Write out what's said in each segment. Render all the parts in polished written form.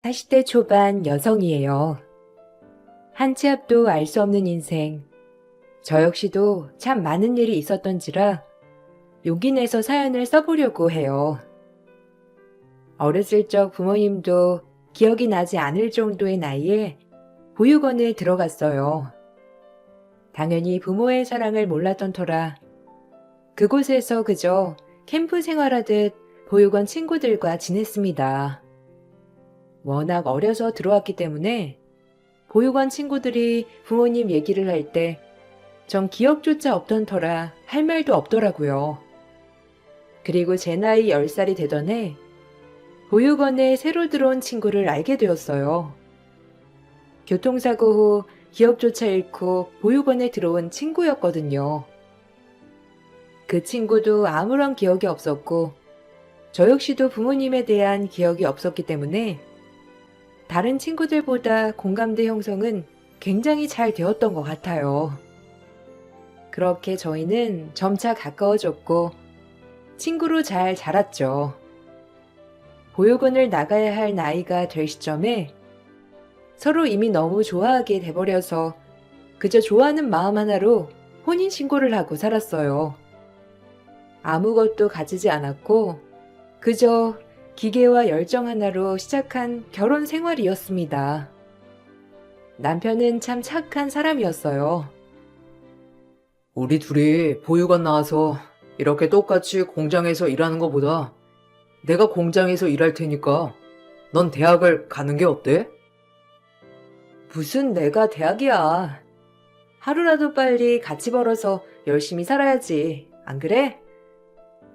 40대 초반 여성이에요. 한 치 앞도 알 수 없는 인생. 저 역시도 참 많은 일이 있었던지라 용기 내서 사연을 써보려고 해요. 어렸을 적 부모님도 기억이 나지 않을 정도의 나이에 보육원에 들어갔어요. 당연히 부모의 사랑을 몰랐던 터라 그곳에서 그저 캠프 생활하듯 보육원 친구들과 지냈습니다. 워낙 어려서 들어왔기 때문에 보육원 친구들이 부모님 얘기를 할 때 전 기억조차 없던 터라 할 말도 없더라고요. 그리고 제 나이 10살이 되던 해 보육원에 새로 들어온 친구를 알게 되었어요. 교통사고 후 기억조차 잃고 보육원에 들어온 친구였거든요. 그 친구도 아무런 기억이 없었고 저 역시도 부모님에 대한 기억이 없었기 때문에 다른 친구들보다 공감대 형성은 굉장히 잘 되었던 것 같아요. 그렇게 저희는 점차 가까워졌고 친구로 잘 자랐죠. 보육원을 나가야 할 나이가 될 시점에 서로 이미 너무 좋아하게 돼버려서 그저 좋아하는 마음 하나로 혼인신고를 하고 살았어요. 아무것도 가지지 않았고 그저 기계와 열정 하나로 시작한 결혼 생활이었습니다. 남편은 참 착한 사람이었어요. 우리 둘이 보육원 나와서 이렇게 똑같이 공장에서 일하는 것보다 내가 공장에서 일할 테니까 넌 대학을 가는 게 어때? 무슨 내가 대학이야. 하루라도 빨리 같이 벌어서 열심히 살아야지. 안 그래?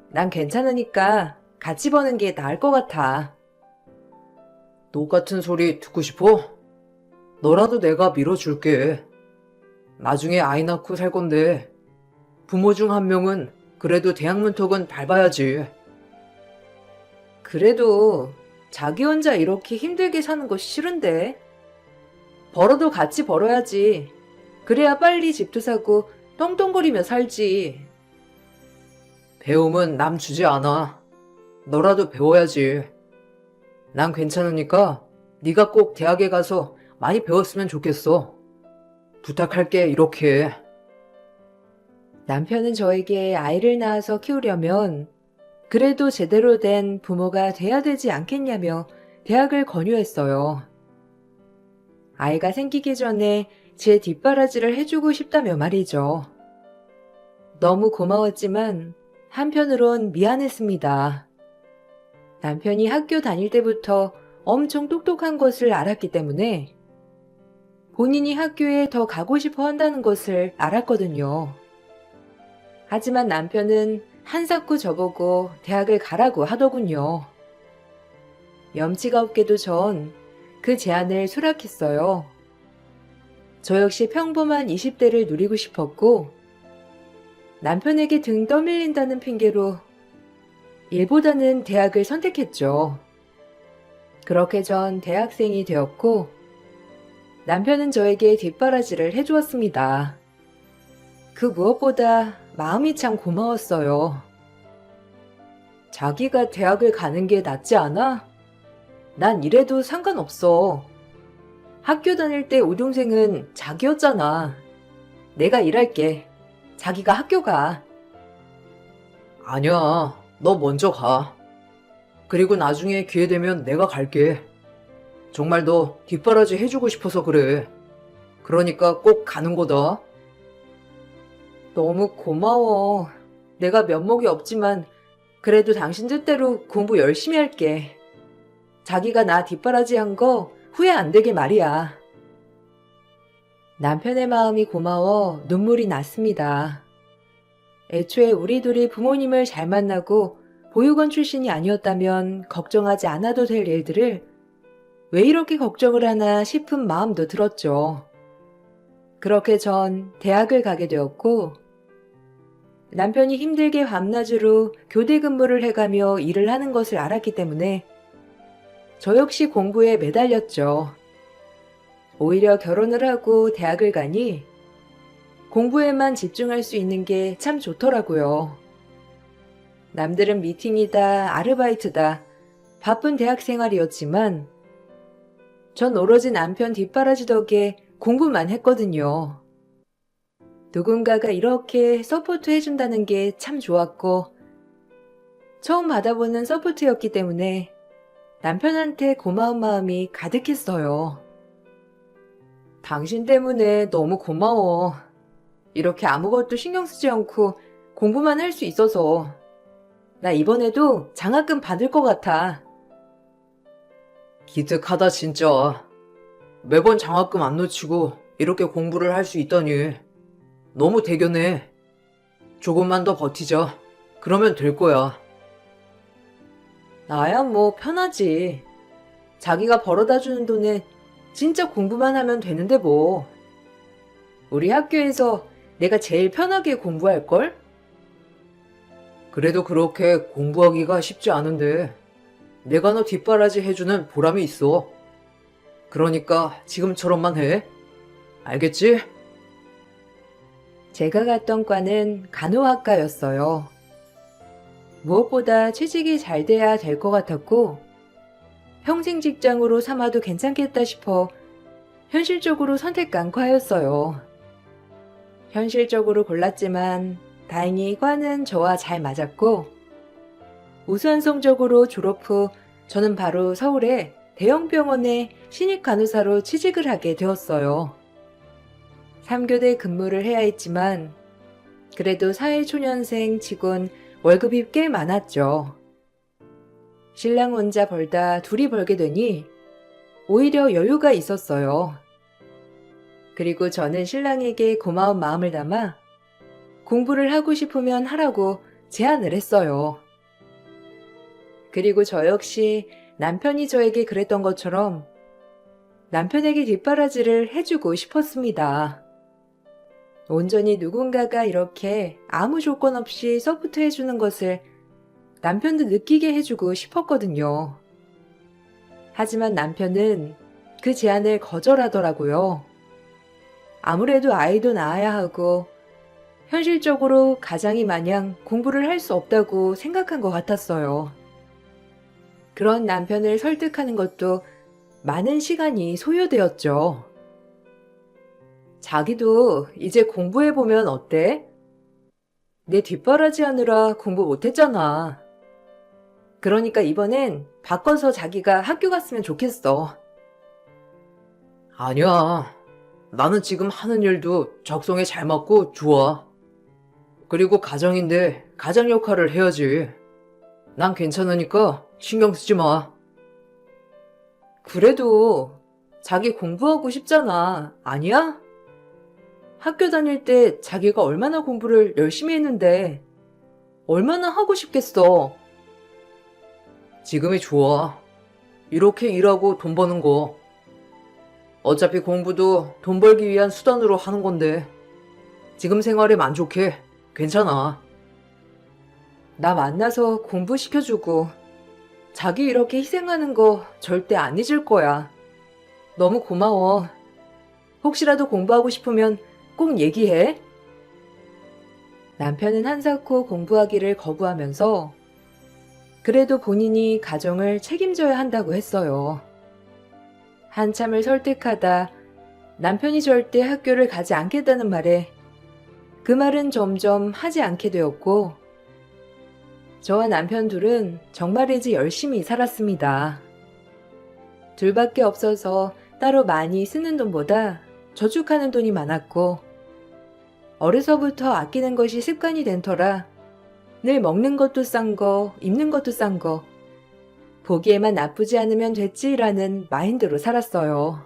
난 괜찮으니까 같이 버는 게 나을 것 같아. 똑같은 소리 듣고 싶어? 너라도 내가 밀어줄게. 나중에 아이 낳고 살 건데 부모 중 한 명은 그래도 대학 문턱은 밟아야지. 그래도 자기 혼자 이렇게 힘들게 사는 거 싫은데. 벌어도 같이 벌어야지. 그래야 빨리 집도 사고 떵떵거리며 살지. 배움은 남 주지 않아. 너라도 배워야지. 난 괜찮으니까 네가 꼭 대학에 가서 많이 배웠으면 좋겠어. 부탁할게, 이렇게. 남편은 저에게 아이를 낳아서 키우려면 그래도 제대로 된 부모가 돼야 되지 않겠냐며 대학을 권유했어요. 아이가 생기기 전에 제 뒷바라지를 해주고 싶다며 말이죠. 너무 고마웠지만 한편으론 미안했습니다. 남편이 학교 다닐 때부터 엄청 똑똑한 것을 알았기 때문에 본인이 학교에 더 가고 싶어 한다는 것을 알았거든요. 하지만 남편은 한사코 저보고 대학을 가라고 하더군요. 염치가 없게도 전 그 제안을 수락했어요. 저 역시 평범한 20대를 누리고 싶었고 남편에게 등 떠밀린다는 핑계로 일보다는 대학을 선택했죠. 그렇게 전 대학생이 되었고 남편은 저에게 뒷바라지를 해주었습니다. 그 무엇보다 마음이 참 고마웠어요. 자기가 대학을 가는 게 낫지 않아? 난 이래도 상관없어. 학교 다닐 때 우동생은 자기였잖아. 내가 일할게. 자기가 학교 가. 아니야, 너 먼저 가. 그리고 나중에 기회 되면 내가 갈게. 정말 너 뒷바라지 해주고 싶어서 그래. 그러니까 꼭 가는 거다. 너무 고마워. 내가 면목이 없지만 그래도 당신 뜻대로 공부 열심히 할게. 자기가 나 뒷바라지 한 거 후회 안 되게 말이야. 남편의 마음이 고마워 눈물이 났습니다. 애초에 우리 둘이 부모님을 잘 만나고 보육원 출신이 아니었다면 걱정하지 않아도 될 일들을 왜 이렇게 걱정을 하나 싶은 마음도 들었죠. 그렇게 전 대학을 가게 되었고 남편이 힘들게 밤낮으로 교대 근무를 해가며 일을 하는 것을 알았기 때문에 저 역시 공부에 매달렸죠. 오히려 결혼을 하고 대학을 가니 공부에만 집중할 수 있는 게 참 좋더라고요. 남들은 미팅이다, 아르바이트다, 바쁜 대학 생활이었지만 전 오로지 남편 뒷바라지 덕에 공부만 했거든요. 누군가가 이렇게 서포트 해준다는 게 참 좋았고, 처음 받아보는 서포트였기 때문에 남편한테 고마운 마음이 가득했어요. 당신 때문에 너무 고마워. 이렇게 아무것도 신경 쓰지 않고 공부만 할 수 있어서 나 이번에도 장학금 받을 것 같아. 기특하다 진짜. 매번 장학금 안 놓치고 이렇게 공부를 할 수 있다니. 너무 대견해. 조금만 더 버티자. 그러면 될 거야. 나야 뭐 편하지. 자기가 벌어다 주는 돈에 진짜 공부만 하면 되는데 뭐. 우리 학교에서 내가 제일 편하게 공부할걸? 그래도 그렇게 공부하기가 쉽지 않은데 내가 너 뒷바라지 해주는 보람이 있어. 그러니까 지금처럼만 해. 알겠지? 제가 갔던 과는 간호학과였어요. 무엇보다 취직이 잘 돼야 될 것 같았고, 평생 직장으로 삼아도 괜찮겠다 싶어 현실적으로 선택한 과였어요. 현실적으로 골랐지만 다행히 과는 저와 잘 맞았고, 우수한 성적으로 졸업 후 저는 바로 서울의 대형 병원의 신입 간호사로 취직을 하게 되었어요. 3교대 근무를 해야 했지만 그래도 사회초년생 치곤 월급이 꽤 많았죠. 신랑 혼자 벌다 둘이 벌게 되니 오히려 여유가 있었어요. 그리고 저는 신랑에게 고마운 마음을 담아 공부를 하고 싶으면 하라고 제안을 했어요. 그리고 저 역시 남편이 저에게 그랬던 것처럼 남편에게 뒷바라지를 해주고 싶었습니다. 온전히 누군가가 이렇게 아무 조건 없이 서포트해주는 것을 남편도 느끼게 해주고 싶었거든요. 하지만 남편은 그 제안을 거절하더라고요. 아무래도 아이도 낳아야 하고 현실적으로 가장이 마냥 공부를 할 수 없다고 생각한 것 같았어요. 그런 남편을 설득하는 것도 많은 시간이 소요되었죠. 자기도 이제 공부해보면 어때? 내 뒷바라지 하느라 공부 못했잖아. 그러니까 이번엔 바꿔서 자기가 학교 갔으면 좋겠어. 아니야. 나는 지금 하는 일도 적성에 잘 맞고 좋아. 그리고 가장인데 가장 역할을 해야지. 난 괜찮으니까 신경 쓰지 마. 그래도 자기 공부하고 싶잖아. 아니야? 학교 다닐 때 자기가 얼마나 공부를 열심히 했는데 얼마나 하고 싶겠어. 지금이 좋아. 이렇게 일하고 돈 버는 거. 어차피 공부도 돈 벌기 위한 수단으로 하는 건데. 지금 생활에 만족해. 괜찮아. 나 만나서 공부시켜주고 자기 이렇게 희생하는 거 절대 안 잊을 거야. 너무 고마워. 혹시라도 공부하고 싶으면 꼭 얘기해. 남편은 한사코 공부하기를 거부하면서 그래도 본인이 가정을 책임져야 한다고 했어요. 한참을 설득하다 남편이 절대 학교를 가지 않겠다는 말에 그 말은 점점 하지 않게 되었고, 저와 남편 둘은 정말이지 열심히 살았습니다. 둘밖에 없어서 따로 많이 쓰는 돈보다 저축하는 돈이 많았고, 어려서부터 아끼는 것이 습관이 된 터라 늘 먹는 것도 싼 거, 입는 것도 싼 거, 보기에만 나쁘지 않으면 됐지라는 마인드로 살았어요.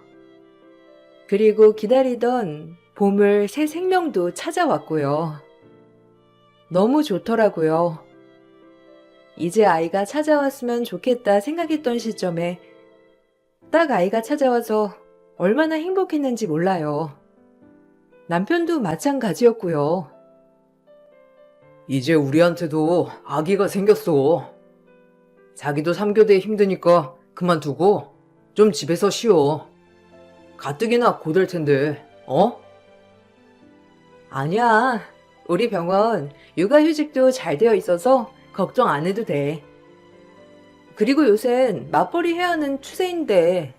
그리고 기다리던 보물 새 생명도 찾아왔고요. 너무 좋더라고요. 이제 아이가 찾아왔으면 좋겠다 생각했던 시점에 딱 아이가 찾아와서 얼마나 행복했는지 몰라요. 남편도 마찬가지였고요. 이제 우리한테도 아기가 생겼어. 자기도 3교대 힘드니까 그만두고 좀 집에서 쉬어. 가뜩이나 고될 텐데, 어? 아니야. 우리 병원 육아휴직도 잘 되어 있어서 걱정 안 해도 돼. 그리고 요샌 맞벌이 해야 하는 추세인데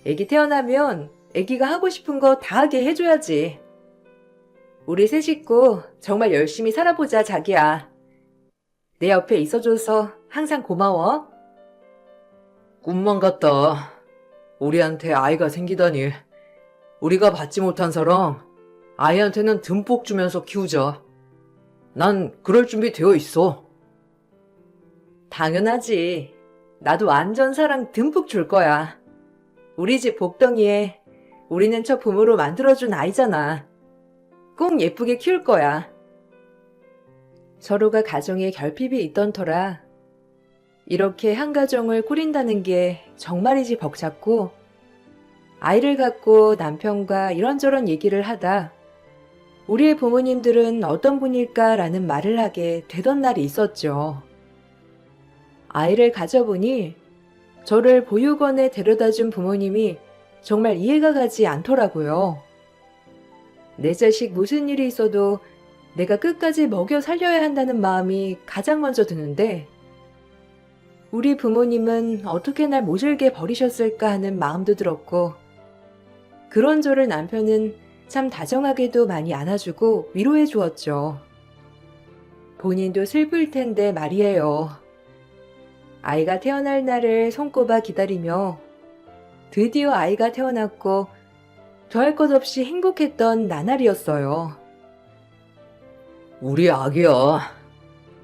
애기 태어나면 애기가 하고 싶은 거 다 하게 해줘야지. 우리 세 식구 정말 열심히 살아보자, 자기야. 내 옆에 있어줘서 항상 고마워. 꿈만 같다. 우리한테 아이가 생기다니. 우리가 받지 못한 사랑, 아이한테는 듬뿍 주면서 키우자. 난 그럴 준비 되어 있어. 당연하지. 나도 완전 사랑 듬뿍 줄 거야. 우리 집 복덩이에 우리는 첫 부모로 만들어준 아이잖아. 꼭 예쁘게 키울 거야. 서로가 가정에 결핍이 있던 터라 이렇게 한 가정을 꾸린다는 게 정말이지 벅찼고, 아이를 갖고 남편과 이런저런 얘기를 하다 우리의 부모님들은 어떤 분일까라는 말을 하게 되던 날이 있었죠. 아이를 가져보니 저를 보육원에 데려다준 부모님이 정말 이해가 가지 않더라고요. 내 자식 무슨 일이 있어도 내가 끝까지 먹여 살려야 한다는 마음이 가장 먼저 드는데, 우리 부모님은 어떻게 날 모질게 버리셨을까 하는 마음도 들었고, 그런 저를 남편은 참 다정하게도 많이 안아주고 위로해 주었죠. 본인도 슬플 텐데 말이에요. 아이가 태어날 날을 손꼽아 기다리며 드디어 아이가 태어났고 더할 것 없이 행복했던 나날이었어요. 우리 아기야.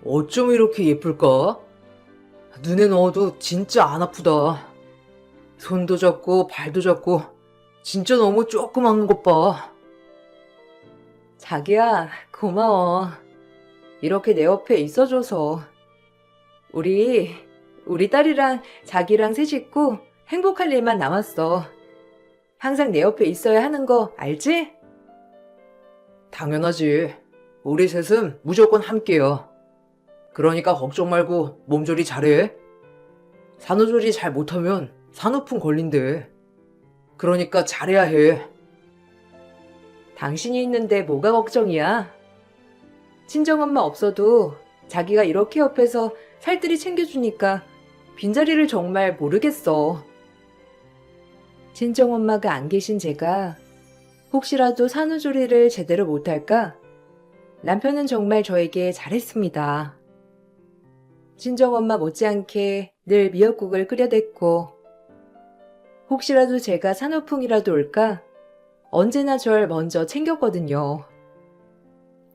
어쩜 이렇게 예쁠까? 눈에 넣어도 진짜 안 아프다. 손도 잡고 발도 잡고 진짜 너무 조그만 것 봐. 자기야, 고마워. 이렇게 내 옆에 있어줘서. 우리 딸이랑 자기랑 세 식구 행복할 일만 남았어. 항상 내 옆에 있어야 하는 거 알지? 당연하지. 우리 셋은 무조건 함께야. 그러니까 걱정 말고 몸조리 잘해. 산후조리 잘 못하면 산후풍 걸린대. 그러니까 잘해야 해. 당신이 있는데 뭐가 걱정이야? 친정엄마 없어도 자기가 이렇게 옆에서 살뜰히 챙겨주니까 빈자리를 정말 모르겠어. 친정엄마가 안 계신 제가 혹시라도 산후조리를 제대로 못할까? 남편은 정말 저에게 잘했습니다. 친정엄마 못지않게 늘 미역국을 끓여댔고, 혹시라도 제가 산후풍이라도 올까 언제나 절 먼저 챙겼거든요.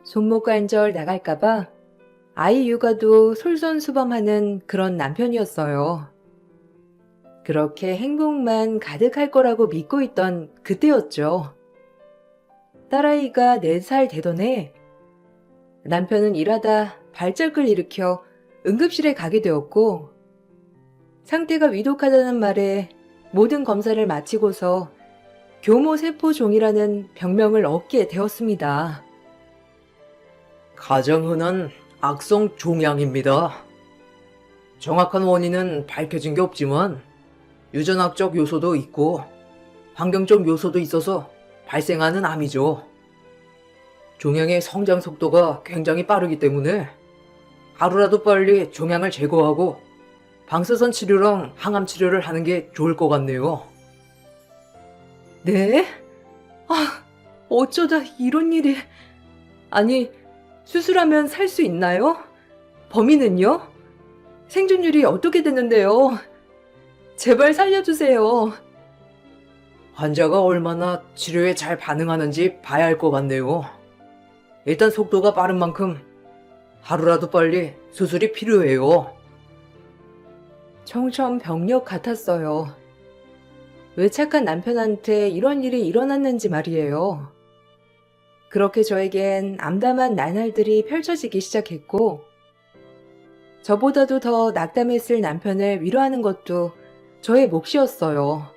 손목관절 나갈까봐 아이 육아도 솔선수범하는 그런 남편이었어요. 그렇게 행복만 가득할 거라고 믿고 있던 그때였죠. 딸아이가 4살 되던 해 남편은 일하다 발작을 일으켜 응급실에 가게 되었고, 상태가 위독하다는 말에 모든 검사를 마치고서 교모세포종이라는 병명을 얻게 되었습니다. 가장 흔한 악성 종양입니다. 정확한 원인은 밝혀진 게 없지만 유전학적 요소도 있고 환경적 요소도 있어서 발생하는 암이죠. 종양의 성장 속도가 굉장히 빠르기 때문에 하루라도 빨리 종양을 제거하고 방사선 치료랑 항암 치료를 하는 게 좋을 것 같네요. 네? 어쩌다 이런 일이... 아니, 수술하면 살 수 있나요? 범인은요? 생존율이 어떻게 되는데요? 제발 살려주세요. 환자가 얼마나 치료에 잘 반응하는지 봐야 할 것 같네요. 일단 속도가 빠른 만큼 하루라도 빨리 수술이 필요해요. 청천벽력 같았어요. 왜 착한 남편한테 이런 일이 일어났는지 말이에요. 그렇게 저에겐 암담한 나날들이 펼쳐지기 시작했고, 저보다도 더 낙담했을 남편을 위로하는 것도 저의 몫이었어요.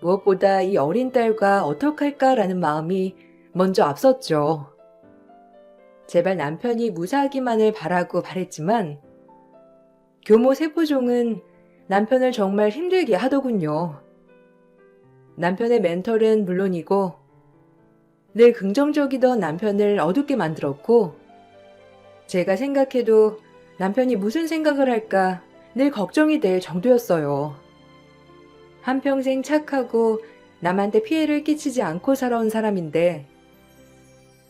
무엇보다 이 어린 딸과 어떡할까라는 마음이 먼저 앞섰죠. 제발 남편이 무사하기만을 바라고 바랬지만, 교모 세포종은 남편을 정말 힘들게 하더군요. 남편의 멘털은 물론이고 늘 긍정적이던 남편을 어둡게 만들었고, 제가 생각해도 남편이 무슨 생각을 할까 늘 걱정이 될 정도였어요. 한평생 착하고 남한테 피해를 끼치지 않고 살아온 사람인데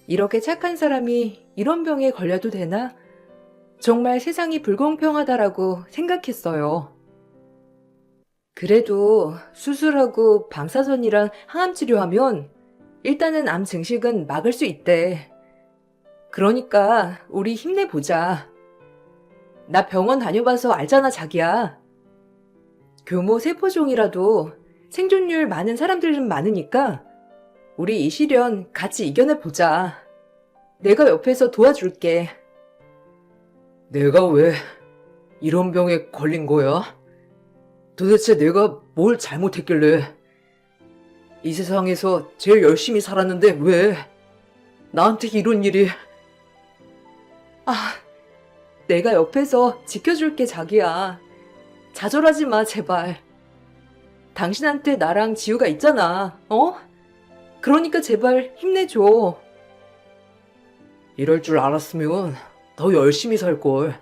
이렇게 착한 사람이 이런 병에 걸려도 되나? 정말 세상이 불공평하다라고 생각했어요. 그래도 수술하고 방사선이랑 항암 치료하면 일단은 암 증식은 막을 수 있대. 그러니까 우리 힘내보자. 나 병원 다녀봐서 알잖아, 자기야. 교모 세포종이라도 생존율 많은 사람들은 많으니까 우리 이 시련 같이 이겨내보자. 내가 옆에서 도와줄게. 내가 왜 이런 병에 걸린 거야? 도대체 내가 뭘 잘못했길래? 이 세상에서 제일 열심히 살았는데 왜 나한테 이런 일이? 아, 내가 옆에서 지켜줄게, 자기야. 좌절하지 마, 제발. 당신한테 나랑 지우가 있잖아, 어? 그러니까 제발 힘내줘. 이럴 줄 알았으면 더 열심히 살걸.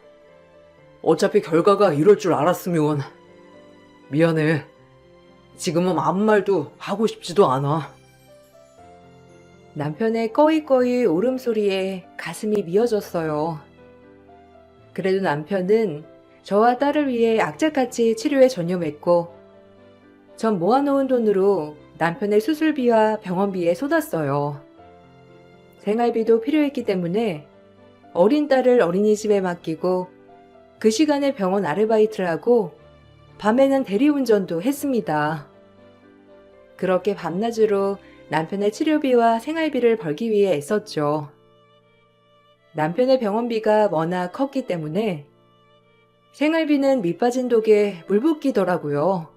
어차피 결과가 이럴 줄 알았으면 미안해. 지금은 아무 말도 하고 싶지도 않아. 남편의 꺼이꺼이 울음소리에 가슴이 미어졌어요. 그래도 남편은 저와 딸을 위해 악착같이 치료에 전념했고 전 모아놓은 돈으로 남편의 수술비와 병원비에 쏟았어요. 생활비도 필요했기 때문에 어린 딸을 어린이집에 맡기고 그 시간에 병원 아르바이트를 하고 밤에는 대리운전도 했습니다. 그렇게 밤낮으로 남편의 치료비와 생활비를 벌기 위해 애썼죠. 남편의 병원비가 워낙 컸기 때문에 생활비는 밑빠진 독에 물 붓기더라고요.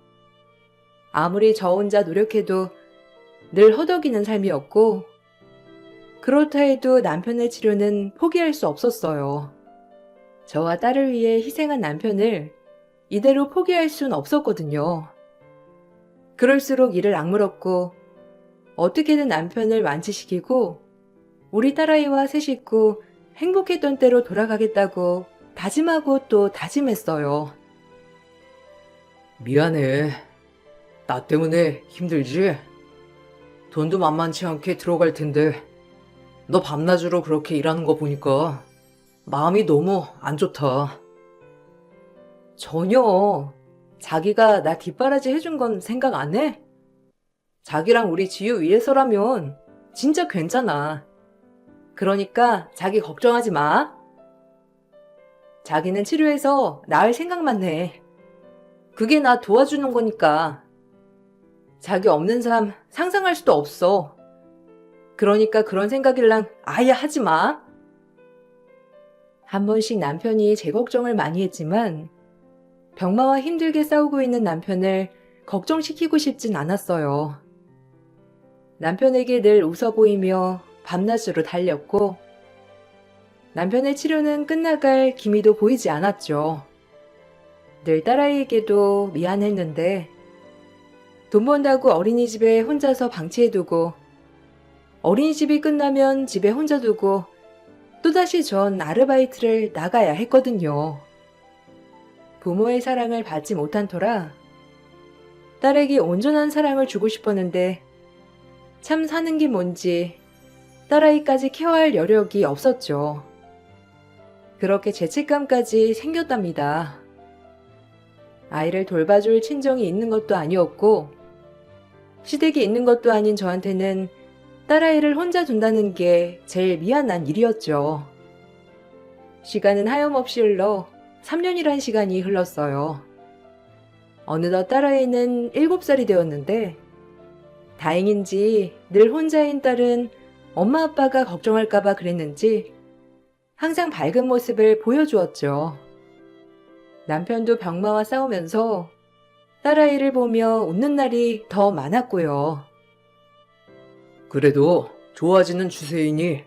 아무리 저 혼자 노력해도 늘 허덕이는 삶이었고 그렇다 해도 남편의 치료는 포기할 수 없었어요. 저와 딸을 위해 희생한 남편을 이대로 포기할 순 없었거든요. 그럴수록 이를 악물었고 어떻게든 남편을 완치시키고 우리 딸아이와 새 식구 행복했던 때로 돌아가겠다고 다짐하고 또 다짐했어요. 미안해. 나 때문에 힘들지? 돈도 만만치 않게 들어갈 텐데 너 밤낮으로 그렇게 일하는 거 보니까 마음이 너무 안 좋다. 전혀. 자기가 나 뒷바라지 해준 건 생각 안 해? 자기랑 우리 지유 위해서라면 진짜 괜찮아. 그러니까 자기 걱정하지 마. 자기는 치료해서 나을 생각만 해. 그게 나 도와주는 거니까. 자기 없는 삶 상상할 수도 없어. 그러니까 그런 생각일랑 아예 하지 마. 한 번씩 남편이 제 걱정을 많이 했지만 병마와 힘들게 싸우고 있는 남편을 걱정시키고 싶진 않았어요. 남편에게 늘 웃어 보이며 밤낮으로 달렸고 남편의 치료는 끝나갈 기미도 보이지 않았죠. 늘 딸아이에게도 미안했는데 돈 번다고 어린이집에 혼자서 방치해두고 어린이집이 끝나면 집에 혼자 두고 또다시 전 아르바이트를 나가야 했거든요. 부모의 사랑을 받지 못한 터라 딸에게 온전한 사랑을 주고 싶었는데 참 사는 게 뭔지 딸아이까지 케어할 여력이 없었죠. 그렇게 죄책감까지 생겼답니다. 아이를 돌봐줄 친정이 있는 것도 아니었고 시댁이 있는 것도 아닌 저한테는 딸아이를 혼자 둔다는 게 제일 미안한 일이었죠. 시간은 하염없이 흘러 3년이란 시간이 흘렀어요. 어느덧 딸아이는 7살이 되었는데 다행인지 늘 혼자인 딸은 엄마 아빠가 걱정할까봐 그랬는지 항상 밝은 모습을 보여주었죠. 남편도 병마와 싸우면서 딸아이를 보며 웃는 날이 더 많았고요. 그래도 좋아지는 추세이니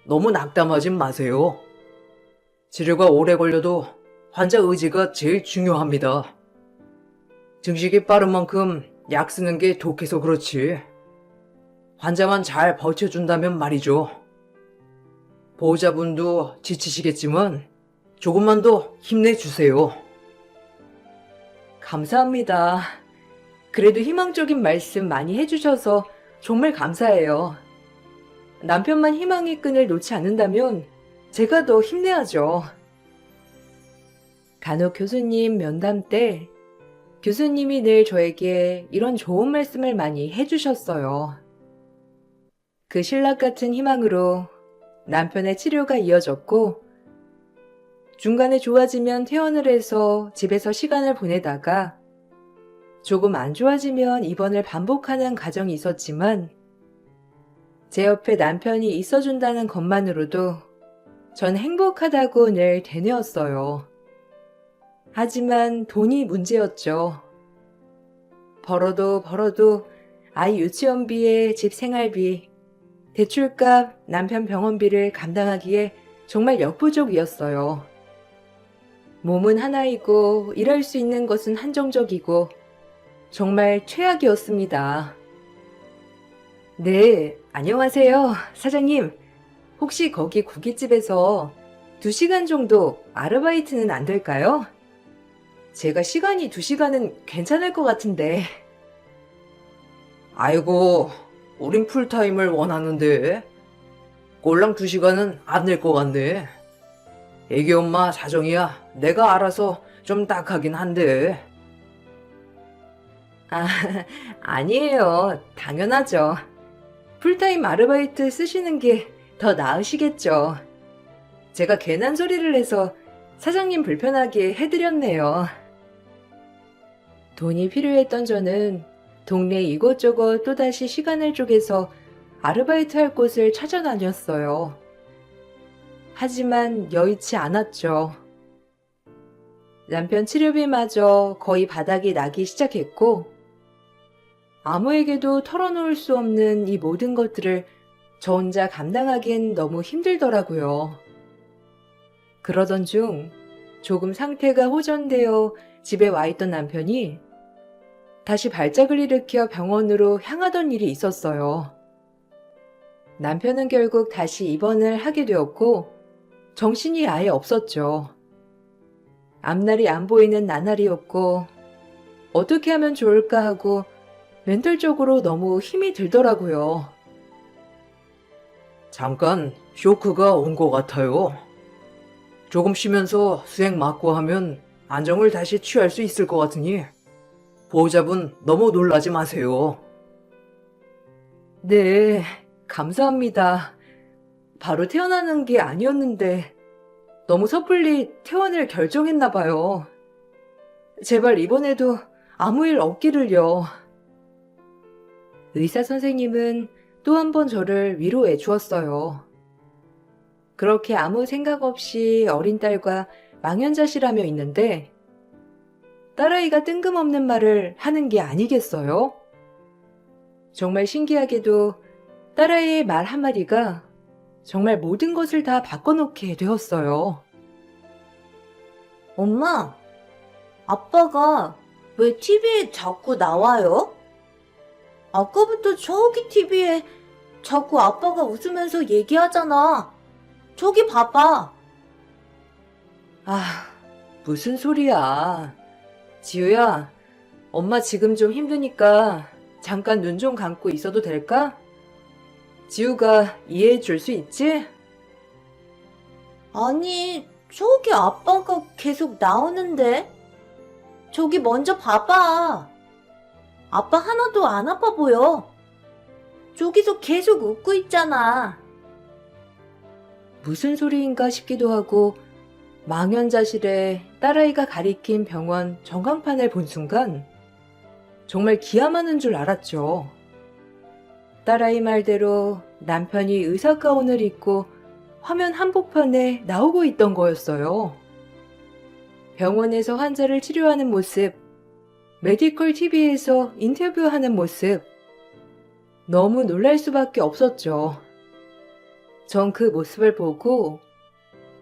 너무 낙담하진 마세요. 치료가 오래 걸려도 환자 의지가 제일 중요합니다. 증식이 빠른 만큼 약 쓰는 게 독해서 그렇지. 환자만 잘 버텨준다면 말이죠. 보호자분도 지치시겠지만 조금만 더 힘내주세요. 감사합니다. 그래도 희망적인 말씀 많이 해주셔서 정말 감사해요. 남편만 희망의 끈을 놓지 않는다면 제가 더 힘내야죠. 간혹 교수님 면담 때 교수님이 늘 저에게 이런 좋은 말씀을 많이 해주셨어요. 그 신락 같은 희망으로 남편의 치료가 이어졌고, 중간에 좋아지면 퇴원을 해서 집에서 시간을 보내다가 조금 안 좋아지면 입원을 반복하는 과정이 있었지만, 제 옆에 남편이 있어준다는 것만으로도 전 행복하다고 늘 되뇌었어요. 하지만 돈이 문제였죠. 벌어도 아이 유치원비에 집 생활비, 대출값, 남편 병원비를 감당하기에 정말 역부족이었어요. 몸은 하나이고 일할 수 있는 것은 한정적이고 정말 최악이었습니다. 네, 안녕하세요, 사장님. 혹시 거기 고깃집에서 2시간 정도 아르바이트는 안 될까요? 제가 시간이 2시간은 괜찮을 것 같은데. 아이고, 우린 풀타임을 원하는데. 꼴랑 2시간은 안 될 것 같네. 애기 엄마 사정이야. 내가 알아서 좀 딱하긴 한데. 아, 아니에요. 당연하죠. 풀타임 아르바이트 쓰시는 게 더 나으시겠죠. 제가 괜한 소리를 해서 사장님 불편하게 해드렸네요. 돈이 필요했던 저는 동네 이곳저곳 또다시 시간을 쪼개서 아르바이트 할 곳을 찾아다녔어요. 하지만 여의치 않았죠. 남편 치료비마저 거의 바닥이 나기 시작했고, 아무에게도 털어놓을 수 없는 이 모든 것들을 저 혼자 감당하기엔 너무 힘들더라고요. 그러던 중 조금 상태가 호전되어 집에 와 있던 남편이 다시 발작을 일으켜 병원으로 향하던 일이 있었어요. 남편은 결국 다시 입원을 하게 되었고 정신이 아예 없었죠. 앞날이 안 보이는 나날이었고 어떻게 하면 좋을까 하고 멘탈적으로 너무 힘이 들더라고요. 잠깐 쇼크가 온 것 같아요. 조금 쉬면서 수액 맞고 하면 안정을 다시 취할 수 있을 것 같으니 보호자분 너무 놀라지 마세요. 네, 감사합니다. 바로 태어나는 게 아니었는데 너무 섣불리 퇴원을 결정했나 봐요. 제발 이번에도 아무 일 없기를요. 의사 선생님은 또 한 번 저를 위로해 주었어요. 그렇게 아무 생각 없이 어린 딸과 망연자실하며 있는데 딸아이가 뜬금없는 말을 하는 게 아니겠어요? 정말 신기하게도 딸아이의 말 한마디가 정말 모든 것을 다 바꿔놓게 되었어요. 엄마, 아빠가 왜 TV에 자꾸 나와요? 아까부터 저기 TV에 자꾸 아빠가 웃으면서 얘기하잖아. 저기 봐봐. 아, 무슨 소리야. 지우야, 엄마 지금 좀 힘드니까 잠깐 눈 좀 감고 있어도 될까? 지우가 이해해 줄 수 있지? 아니, 저기 아빠가 계속 나오는데? 저기 먼저 봐봐. 아빠 하나도 안 아파 보여. 저기서 계속 웃고 있잖아. 무슨 소리인가 싶기도 하고 망연자실에 딸아이가 가리킨 병원 전광판을 본 순간 정말 기함하는 줄 알았죠. 딸아이 말대로 남편이 의사 가운을 입고 화면 한복판에 나오고 있던 거였어요. 병원에서 환자를 치료하는 모습, 메디컬 TV에서 인터뷰하는 모습, 너무 놀랄 수밖에 없었죠. 전 그 모습을 보고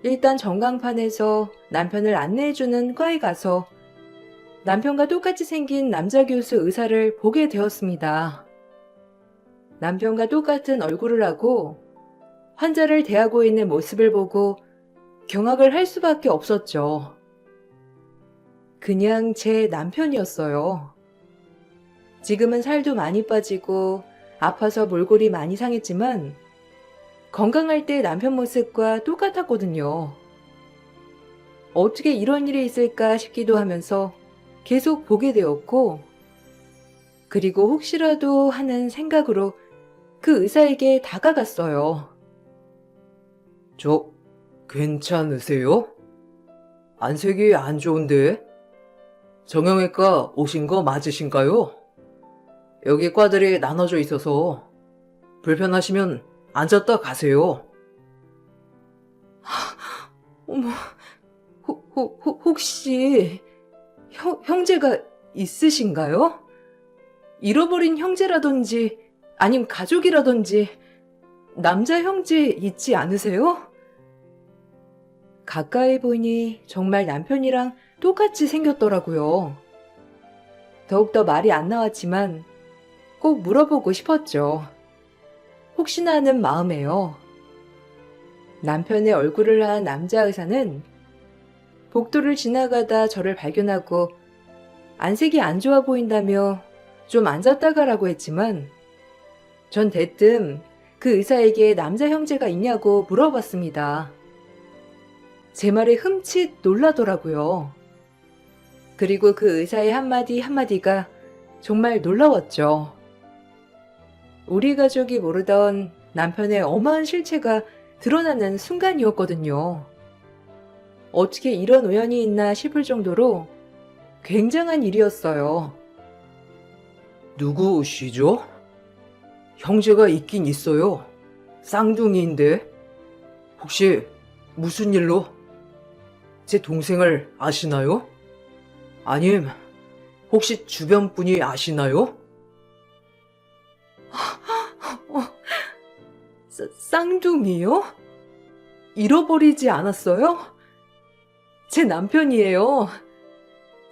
일단 전광판에서 남편을 안내해주는 과에 가서 남편과 똑같이 생긴 남자 교수 의사를 보게 되었습니다. 남편과 똑같은 얼굴을 하고 환자를 대하고 있는 모습을 보고 경악을 할 수밖에 없었죠. 그냥 제 남편이었어요. 지금은 살도 많이 빠지고 아파서 몰골이 많이 상했지만 건강할 때 남편 모습과 똑같았거든요. 어떻게 이런 일이 있을까 싶기도 하면서 계속 보게 되었고, 그리고 혹시라도 하는 생각으로 그 의사에게 다가갔어요. 저, 괜찮으세요? 안색이 안 좋은데? 정형외과 오신 거 맞으신가요? 여기 과들이 나눠져 있어서 불편하시면 앉았다 가세요. 어머, 혹시 형제가 있으신가요? 잃어버린 형제라든지 아님 가족이라든지 남자 형제 있지 않으세요? 가까이 보니 정말 남편이랑 똑같이 생겼더라고요. 더욱더 말이 안 나왔지만 꼭 물어보고 싶었죠. 혹시나 하는 마음에요. 남편의 얼굴을 한 남자 의사는 복도를 지나가다 저를 발견하고 안색이 안 좋아 보인다며 좀 앉았다 가라고 했지만 전 대뜸 그 의사에게 남자 형제가 있냐고 물어봤습니다. 제 말에 흠칫 놀라더라고요. 그리고 그 의사의 한마디 한마디가 정말 놀라웠죠. 우리 가족이 모르던 남편의 엄한 실체가 드러나는 순간이었거든요. 어떻게 이런 우연이 있나 싶을 정도로 굉장한 일이었어요. 누구시죠? 형제가 있긴 있어요. 쌍둥이인데. 혹시 무슨 일로? 제 동생을 아시나요? 아님, 혹시 주변 분이 아시나요? 쌍둥이요? 잃어버리지 않았어요? 제 남편이에요.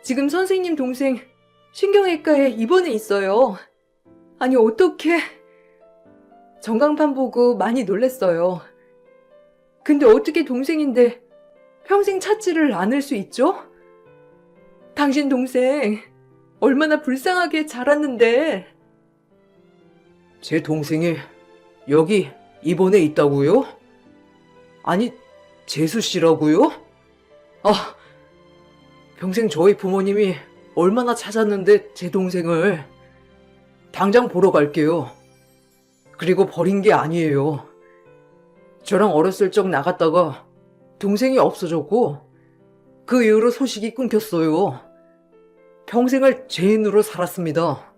지금 선생님 동생 신경외과에 입원해 있어요. 아니, 어떡해. 전광판 보고 많이 놀랬어요. 근데 어떻게 동생인데 평생 찾지를 않을 수 있죠? 당신 동생 얼마나 불쌍하게 자랐는데. 제 동생이 여기 입원해 있다고요? 아니, 재수 씨라고요? 아, 평생 저희 부모님이 얼마나 찾았는데 제 동생을. 당장 보러 갈게요. 그리고 버린 게 아니에요. 저랑 어렸을 적 나갔다가 동생이 없어졌고 그 이후로 소식이 끊겼어요. 평생을 죄인으로 살았습니다.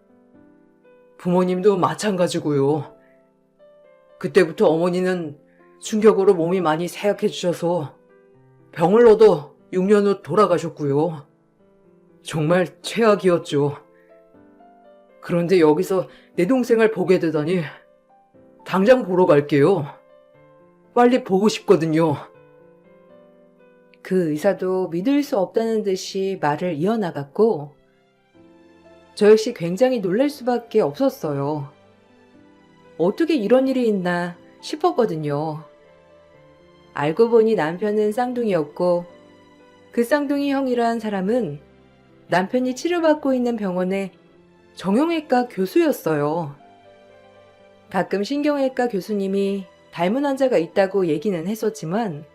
부모님도 마찬가지고요. 그때부터 어머니는 충격으로 몸이 많이 쇠약해지셔서 병을 얻어 6년 후 돌아가셨고요. 정말 최악이었죠. 그런데 여기서 내 동생을 보게 되다니 당장 보러 갈게요. 빨리 보고 싶거든요. 그 의사도 믿을 수 없다는 듯이 말을 이어나갔고 저 역시 굉장히 놀랄 수밖에 없었어요. 어떻게 이런 일이 있나 싶었거든요. 알고 보니 남편은 쌍둥이였고 그 쌍둥이 형이란 사람은 남편이 치료받고 있는 병원의 정형외과 교수였어요. 가끔 신경외과 교수님이 닮은 환자가 있다고 얘기는 했었지만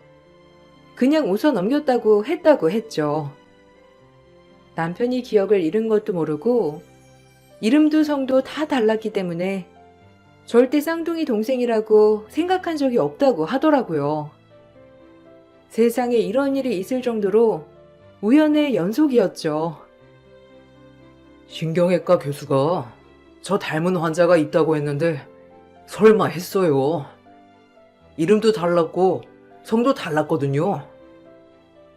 그냥 웃어 넘겼다고 했죠. 남편이 기억을 잃은 것도 모르고 이름도 성도 다 달랐기 때문에 절대 쌍둥이 동생이라고 생각한 적이 없다고 하더라고요. 세상에 이런 일이 있을 정도로 우연의 연속이었죠. 신경외과 교수가 저 닮은 환자가 있다고 했는데 설마 했어요. 이름도 달랐고 성도 달랐거든요.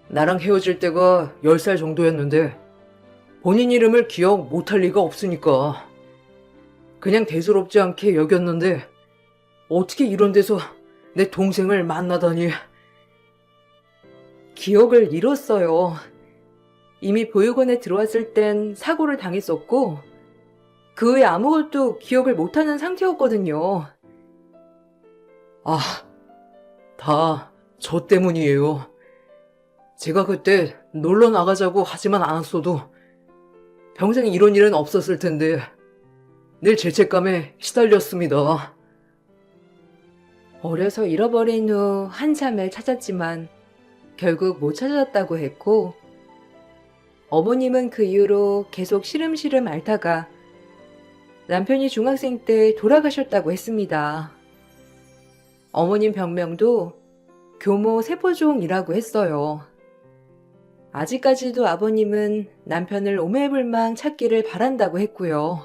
나랑 헤어질 때가 10살 정도였는데 본인 이름을 기억 못할 리가 없으니까 그냥 대수롭지 않게 여겼는데 어떻게 이런 데서 내 동생을 만나다니. 기억을 잃었어요. 이미 보육원에 들어왔을 땐 사고를 당했었고 그 후에 아무것도 기억을 못하는 상태였거든요. 아, 다 저 때문이에요. 제가 그때 놀러 나가자고 하지만 않았어도 평생 이런 일은 없었을 텐데 늘 죄책감에 시달렸습니다. 어려서 잃어버린 후 한참을 찾았지만 결국 못 찾았다고 했고, 어머님은 그 이후로 계속 시름시름 앓다가 남편이 중학생 때 돌아가셨다고 했습니다. 어머님 병명도 교모 세포종이라고 했어요. 아직까지도 아버님은 남편을 오매불망 찾기를 바란다고 했고요.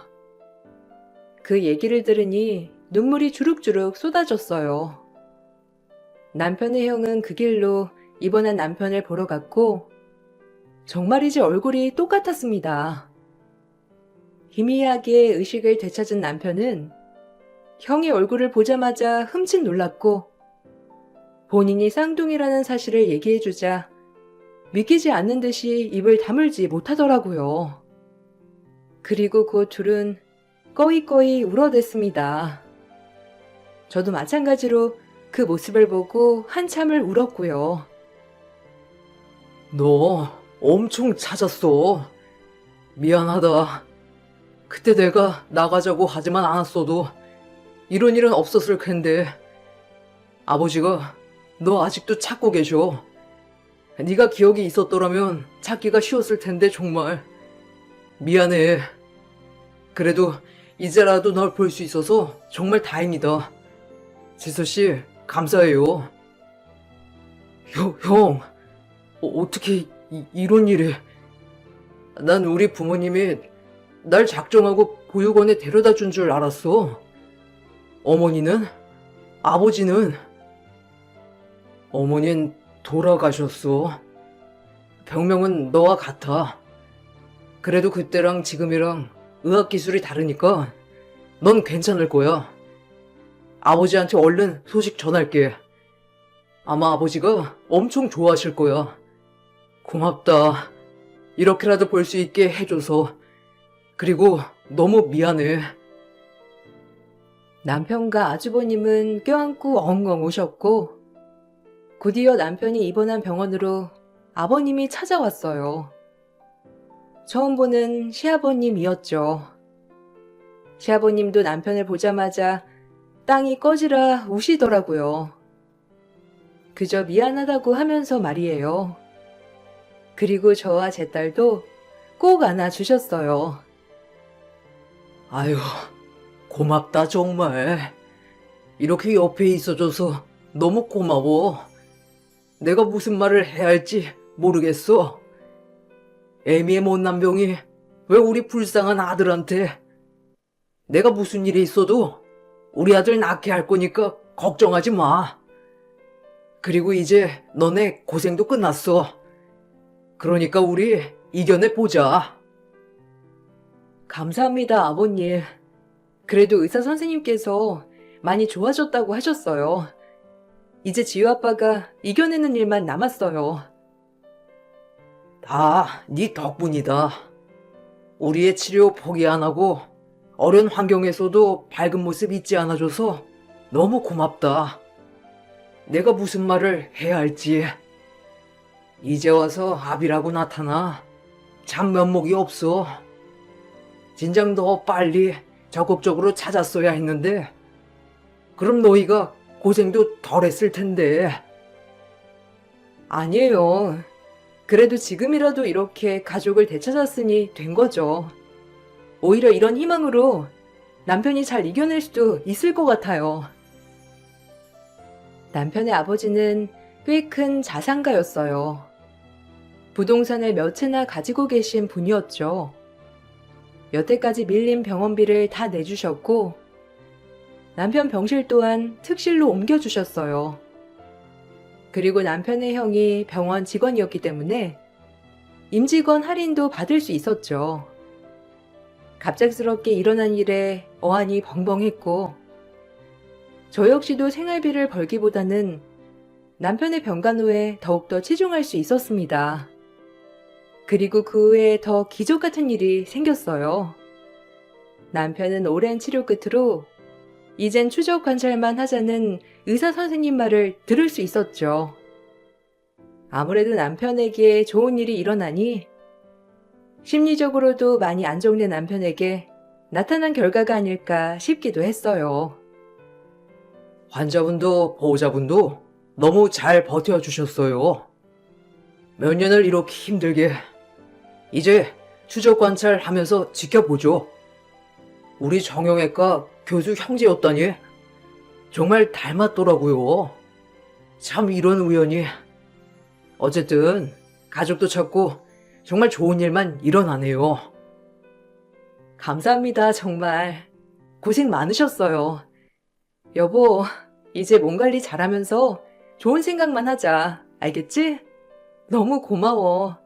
그 얘기를 들으니 눈물이 주룩주룩 쏟아졌어요. 남편의 형은 그 길로 입원한 남편을 보러 갔고, 정말이지 얼굴이 똑같았습니다. 희미하게 의식을 되찾은 남편은 형의 얼굴을 보자마자 흠칫 놀랐고, 본인이 쌍둥이라는 사실을 얘기해주자 믿기지 않는 듯이 입을 다물지 못하더라고요. 그리고 그 둘은 꺼이꺼이 울어댔습니다. 저도 마찬가지로 그 모습을 보고 한참을 울었고요. 너 엄청 찾았어. 미안하다. 그때 내가 나가자고 하지만 않았어도 이런 일은 없었을 텐데. 아버지가 너 아직도 찾고 계셔. 네가 기억이 있었더라면 찾기가 쉬웠을 텐데 정말. 미안해. 그래도 이제라도 널 볼 수 있어서 정말 다행이다. 지서씨, 감사해요. 형, 어떻게 이런 일에. 난 우리 부모님이 날 작정하고 보육원에 데려다 준 줄 알았어. 어머니는? 아버지는? 어머닌 돌아가셨어. 병명은 너와 같아. 그래도 그때랑 지금이랑 의학기술이 다르니까 넌 괜찮을 거야. 아버지한테 얼른 소식 전할게. 아마 아버지가 엄청 좋아하실 거야. 고맙다. 이렇게라도 볼 수 있게 해줘서. 그리고 너무 미안해. 남편과 아주버님은 껴안고 엉엉 우셨고, 곧이어 남편이 입원한 병원으로 아버님이 찾아왔어요. 처음 보는 시아버님이었죠. 시아버님도 남편을 보자마자 땅이 꺼지라 우시더라고요. 그저 미안하다고 하면서 말이에요. 그리고 저와 제 딸도 꼭 안아주셨어요. 아유, 고맙다 정말. 이렇게 옆에 있어줘서 너무 고마워. 내가 무슨 말을 해야 할지 모르겠어. 애미의 못난병이 왜 우리 불쌍한 아들한테. 내가 무슨 일이 있어도 우리 아들 낳게 할 거니까 걱정하지 마. 그리고 이제 너네 고생도 끝났어. 그러니까 우리 이겨내 보자. 감사합니다, 아버님. 그래도 의사 선생님께서 많이 좋아졌다고 하셨어요. 이제 지우 아빠가 이겨내는 일만 남았어요. 다 네 덕분이다. 우리의 치료 포기 안 하고 어려운 환경에서도 밝은 모습 잊지 않아줘서 너무 고맙다. 내가 무슨 말을 해야 할지. 이제 와서 아비라고 나타나 참 면목이 없어. 진작 더 빨리 적극적으로 찾았어야 했는데 그럼 너희가 고생도 덜 했을 텐데. 아니에요. 그래도 지금이라도 이렇게 가족을 되찾았으니 된 거죠. 오히려 이런 희망으로 남편이 잘 이겨낼 수도 있을 것 같아요. 남편의 아버지는 꽤 큰 자산가였어요. 부동산을 몇 채나 가지고 계신 분이었죠. 여태까지 밀린 병원비를 다 내주셨고, 남편 병실 또한 특실로 옮겨주셨어요. 그리고 남편의 형이 병원 직원이었기 때문에 임직원 할인도 받을 수 있었죠. 갑작스럽게 일어난 일에 어안이 벙벙했고, 저 역시도 생활비를 벌기보다는 남편의 병간호에 더욱더 치중할 수 있었습니다. 그리고 그 후에 더 기적 같은 일이 생겼어요. 남편은 오랜 치료 끝으로 이젠 추적 관찰만 하자는 의사 선생님 말을 들을 수 있었죠. 아무래도 남편에게 좋은 일이 일어나니 심리적으로도 많이 안정된 남편에게 나타난 결과가 아닐까 싶기도 했어요. 환자분도 보호자분도 너무 잘 버텨주셨어요. 몇 년을 이렇게 힘들게. 이제 추적 관찰하면서 지켜보죠. 우리 정형외과 교수 형제였다니. 정말 닮았더라고요. 참 이런 우연이. 어쨌든 가족도 찾고 정말 좋은 일만 일어나네요. 감사합니다, 정말. 고생 많으셨어요. 여보, 이제 몸 관리 잘하면서 좋은 생각만 하자. 알겠지? 너무 고마워.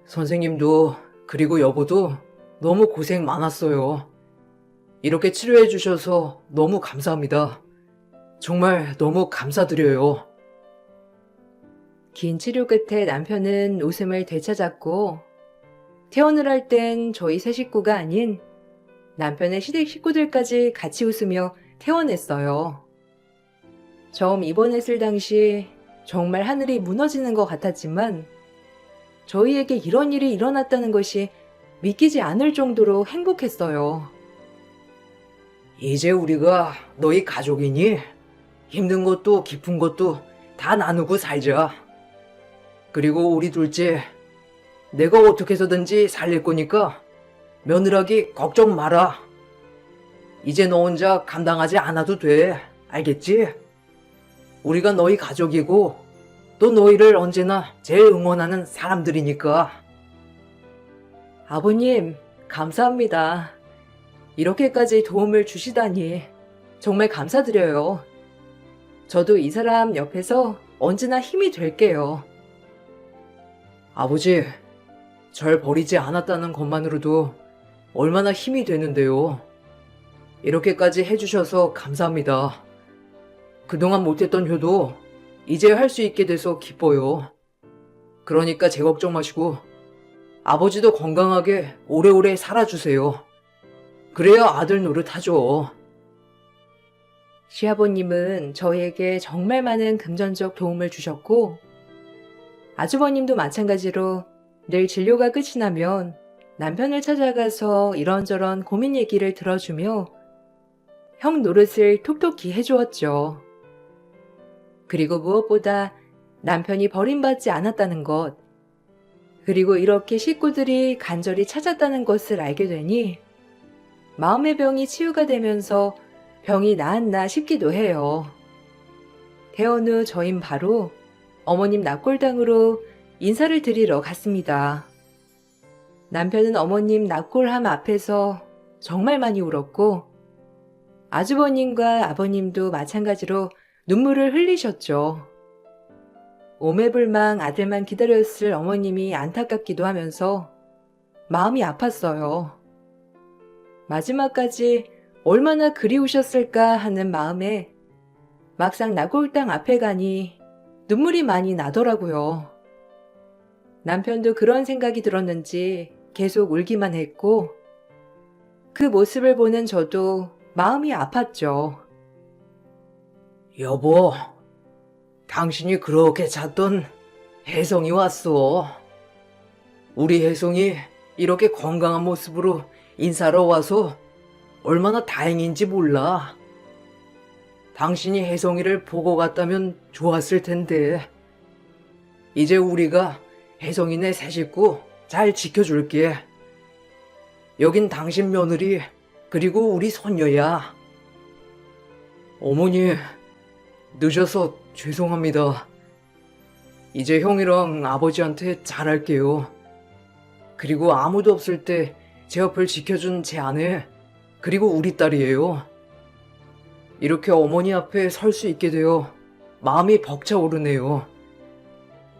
선생님도 그리고 여보도 너무 고생 많았어요. 이렇게 치료해 주셔서 너무 감사합니다. 정말 너무 감사드려요. 긴 치료 끝에 남편은 웃음을 되찾았고, 퇴원을 할 땐 저희 세 식구가 아닌 남편의 시댁 식구들까지 같이 웃으며 퇴원했어요. 처음 입원했을 당시 정말 하늘이 무너지는 것 같았지만, 저희에게 이런 일이 일어났다는 것이 믿기지 않을 정도로 행복했어요. 이제 우리가 너희 가족이니 힘든 것도 기쁜 것도 다 나누고 살자. 그리고 우리 둘째, 내가 어떻게 해서든지 살릴 거니까 며느라기 걱정 마라. 이제 너 혼자 감당하지 않아도 돼. 알겠지? 우리가 너희 가족이고 또 너희를 언제나 제일 응원하는 사람들이니까. 아버님, 감사합니다. 이렇게까지 도움을 주시다니 정말 감사드려요. 저도 이 사람 옆에서 언제나 힘이 될게요. 아버지, 절 버리지 않았다는 것만으로도 얼마나 힘이 되는데요. 이렇게까지 해주셔서 감사합니다. 그동안 못했던 효도 이제 할 수 있게 돼서 기뻐요. 그러니까 제 걱정 마시고 아버지도 건강하게 오래오래 살아주세요. 그래야 아들 노릇하죠. 시아버님은 저희에게 정말 많은 금전적 도움을 주셨고, 아주버님도 마찬가지로 늘 진료가 끝이 나면 남편을 찾아가서 이런저런 고민 얘기를 들어주며 형 노릇을 톡톡히 해주었죠. 그리고 무엇보다 남편이 버림받지 않았다는 것, 그리고 이렇게 식구들이 간절히 찾았다는 것을 알게 되니 마음의 병이 치유가 되면서 병이 나았나 싶기도 해요. 퇴원 후 저흰 바로 어머님 납골당으로 인사를 드리러 갔습니다. 남편은 어머님 납골함 앞에서 정말 많이 울었고, 아주버님과 아버님도 마찬가지로 눈물을 흘리셨죠. 오매불망 아들만 기다렸을 어머님이 안타깝기도 하면서 마음이 아팠어요. 마지막까지 얼마나 그리우셨을까 하는 마음에 막상 납골당 앞에 가니 눈물이 많이 나더라고요. 남편도 그런 생각이 들었는지 계속 울기만 했고, 그 모습을 보는 저도 마음이 아팠죠. 여보, 당신이 그렇게 찾던 혜성이 왔어. 우리 혜성이 이렇게 건강한 모습으로 인사하러 와서 얼마나 다행인지 몰라. 당신이 혜성이를 보고 갔다면 좋았을 텐데. 이제 우리가 혜성이네 새 식구 잘 지켜줄게. 여긴 당신 며느리, 그리고 우리 손녀야. 어머니, 늦어서 죄송합니다. 이제 형이랑 아버지한테 잘할게요. 그리고 아무도 없을 때 제 옆을 지켜준 제 아내, 그리고 우리 딸이에요. 이렇게 어머니 앞에 설 수 있게 되어 마음이 벅차오르네요.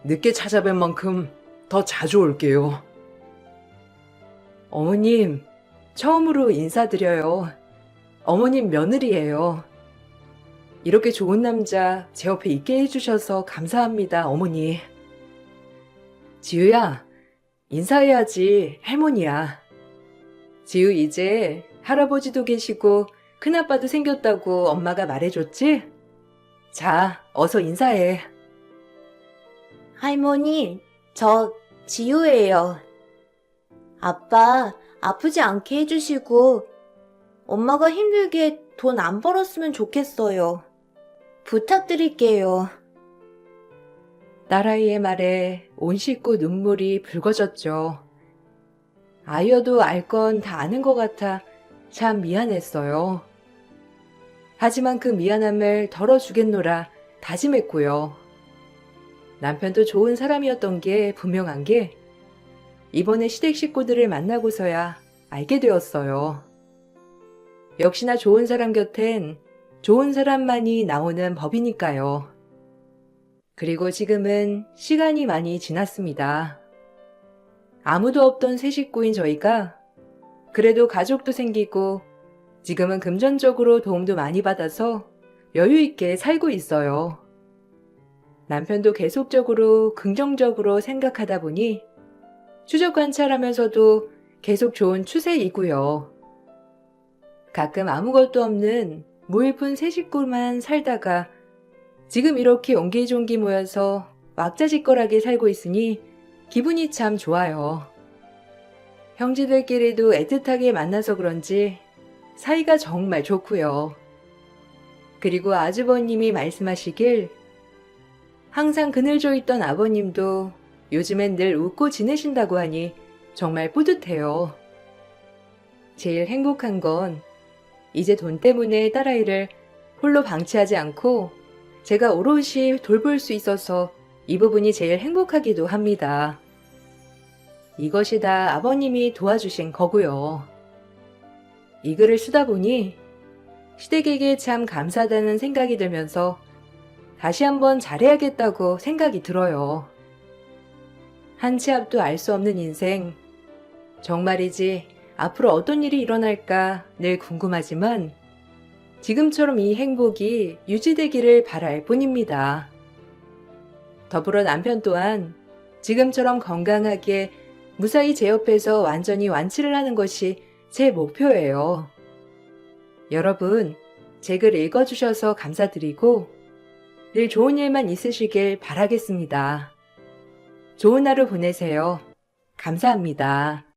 늦게 찾아뵌 만큼 더 자주 올게요. 어머님, 처음으로 인사드려요. 어머님 며느리예요. 이렇게 좋은 남자 제 옆에 있게 해주셔서 감사합니다, 어머니. 지우야, 인사해야지, 할머니야. 지우 이제 할아버지도 계시고 큰아빠도 생겼다고 엄마가 말해줬지? 자, 어서 인사해. 할머니, 저 지우예요. 아빠, 아프지 않게 해주시고 엄마가 힘들게 돈 안 벌었으면 좋겠어요. 부탁드릴게요. 딸아이의 말에 온 식구 눈물이 붉어졌죠. 아이여도 알 건 다 아는 것 같아 참 미안했어요. 하지만 그 미안함을 덜어주겠노라 다짐했고요. 남편도 좋은 사람이었던 게 분명한 게 이번에 시댁 식구들을 만나고서야 알게 되었어요. 역시나 좋은 사람 곁엔 좋은 사람만이 나오는 법이니까요. 그리고 지금은 시간이 많이 지났습니다. 아무도 없던 새 식구인 저희가 그래도 가족도 생기고 지금은 금전적으로 도움도 많이 받아서 여유 있게 살고 있어요. 남편도 계속적으로 긍정적으로 생각하다 보니 추적 관찰하면서도 계속 좋은 추세이고요. 가끔 아무것도 없는 무일푼 새 식구만 살다가 지금 이렇게 옹기종기 모여서 왁자지껄하게 살고 있으니 기분이 참 좋아요. 형제들끼리도 애틋하게 만나서 그런지 사이가 정말 좋고요. 그리고 아주버님이 말씀하시길 항상 그늘져 있던 아버님도 요즘엔 늘 웃고 지내신다고 하니 정말 뿌듯해요. 제일 행복한 건 이제 돈 때문에 딸아이를 홀로 방치하지 않고 제가 오롯이 돌볼 수 있어서 이 부분이 제일 행복하기도 합니다. 이것이 다 아버님이 도와주신 거고요. 이 글을 쓰다 보니 시댁에게 참 감사하다는 생각이 들면서 다시 한번 잘해야겠다고 생각이 들어요. 한 치 앞도 알 수 없는 인생. 정말이지 앞으로 어떤 일이 일어날까 늘 궁금하지만 지금처럼 이 행복이 유지되기를 바랄 뿐입니다. 더불어 남편 또한 지금처럼 건강하게 무사히 제 옆에서 완전히 완치를 하는 것이 제 목표예요. 여러분, 제 글 읽어주셔서 감사드리고 늘 좋은 일만 있으시길 바라겠습니다. 좋은 하루 보내세요. 감사합니다.